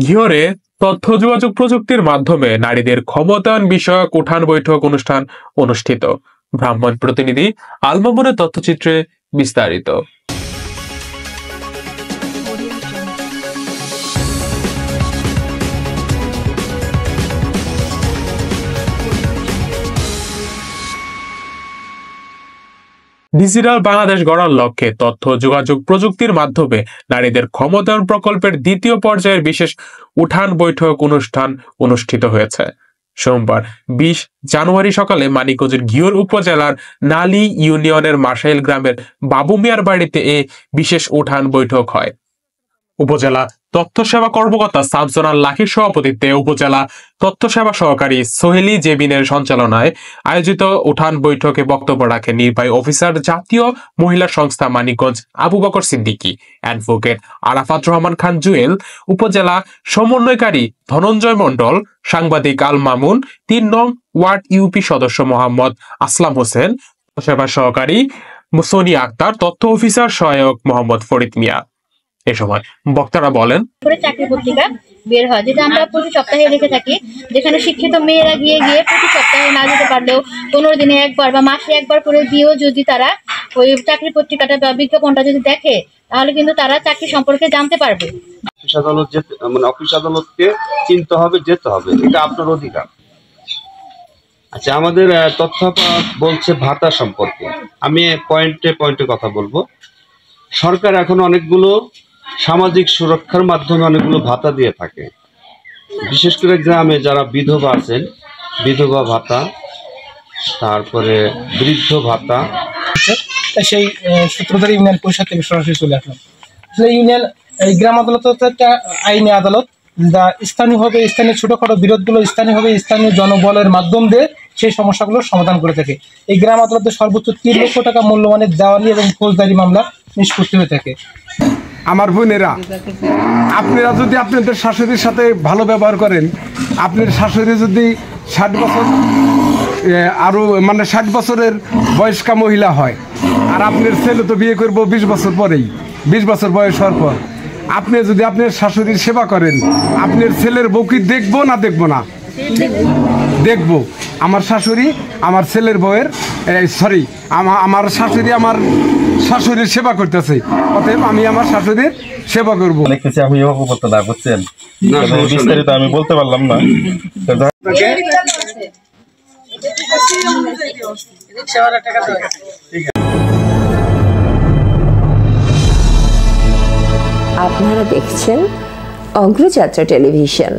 ঘিওরে তথ্য যোগাযোগ প্রযুক্তির মাধ্যমে নারীদের ক্ষমতায়ন বিষয়ক উঠান বৈঠক অনুষ্ঠান অনুষ্ঠিত। ব্রাহ্মণ প্রতিনিধি আল মামুনের তথ্যচিত্রে বিস্তারিত। ডিজিটাল বাংলাদেশ গড়ার লক্ষ্যে তথ্য যোগাযোগ প্রযুক্তির মাধ্যমে নারীদের ক্ষমতায়ন প্রকল্পের দ্বিতীয় পর্যায়ের বিশেষ উঠান বৈঠক অনুষ্ঠান অনুষ্ঠিত হয়েছে। সোমবার 20 জানুয়ারি সকালে মানিকগঞ্জের ঘিওর উপজেলার নালী ইউনিয়নের মাসাইল গ্রামের বাবু মিয়ার বাড়িতে এ বিশেষ উঠান বৈঠক হয়। উপজেলা তথ্য সেবা কর্মকর্তা শামসুন আল লাকির সভাপতিত্বে উপজেলা তথ্য সেবা সহকারী সোহেলি জেবিনের সঞ্চালনায় আয়োজিত উঠান বৈঠকে বক্তব্য রাখেন নির্বাহী অফিসার জাতীয় মহিলা সংস্থা মানিকগঞ্জ আবু বকর সিদ্দিকী, অ্যাডভোকেট আরাফাত রহমান খান জুয়েল, উপজেলা সমন্বয়কারী ধনঞ্জয় মণ্ডল, সাংবাদিক আল মামুন, 3 নং ওয়ার্ড ইউপি সদস্য মোহাম্মদ আসলাম হোসেন, সেবা সহকারী সোনিয়া আক্তার, তথ্য অফিসার সহায়ক মোহাম্মদ ফরিদ মিয়া। এ সময় বক্তারা বলেন, চাকরি পত্রিকা বের হয় যেটা আমরা প্রতি সপ্তাহে লিখে থাকি, যেখানে শিক্ষিত মেয়েরা গিয়ে প্রতি সপ্তাহে না যেতে পারলেও 15 দিনে একবার বা মাসে একবার করে দিয়েও যদি তারা ওই চাকরি পত্রিকাটা বা বিজ্ঞাপনটা যদি দেখে তাহলে কিন্তু তারা চাকরি সম্পর্কে জানতে পারবে। অফিস আদালত মানে অফিস আদালতকে চিনতে হবে, যেতে হবে, এটা আপনার অধিকার। আচ্ছা, আমাদের তথ্য বলছে ভাতা সম্পর্কে। আমি পয়েন্টে কথা বলবো। সরকার এখন অনেকগুলো সামাজিক সুরক্ষার মাধ্যমে অনেকগুলো ভাতা দিয়ে থাকে, বিশেষ করে গ্রামে যারা বিধবা আছেন, বিধবা ভাতা, তারপরে বৃদ্ধ ভাতা। সেই সূত্র ধরে ইউনিয়ন পরিষদ থেকে সরাসরি চলে আসলাম। ইউনিয়ন এই গ্রাম আদালত একটা আইনি আদালত, যা স্থানীয়ভাবে স্থানীয় ছোটখাটো বিরোধগুলো স্থানীয়ভাবে স্থানীয় জনবলের মাধ্যম দিয়ে সেই সমস্যাগুলোর সমাধান করে থাকে। এই গ্রাম আদালতে সর্বোচ্চ 3 লক্ষ টাকা মূল্যমানের দেওয়ানি এবং ফৌজদারি মামলা নিষ্পত্তি হয়ে থাকে। আমার বোনেরা, আপনারা যদি আপনাদের শাশুড়ির সাথে ভালো ব্যবহার করেন, আপনার শাশুড়ি যদি 60 বছর আরও মানে 60 বছরের বয়স্কা মহিলা হয়, আর আপনার ছেলে তো বিয়ে করবো 20 বছর পরেই, 20 বছর বয়স হওয়ার পর, আপনি যদি আপনার শাশুড়ির সেবা করেন, আপনার ছেলের বউ কি দেখবো না দেখবো না? দেখবো। আমার শাশুড়ি আমার ছেলের বউয়ের আমার শাশুড়ি আমার শাশুড়ির সেবা করতেছে, অতএব আমি আমার শাশুড়ির সেবা করবো। দেখতেছি আমি করতে না বুঝছেন, বিস্তারিত আমি বলতে পারলাম না। আপনারা দেখছেন অগ্রযাত্রা টেলিভিশন।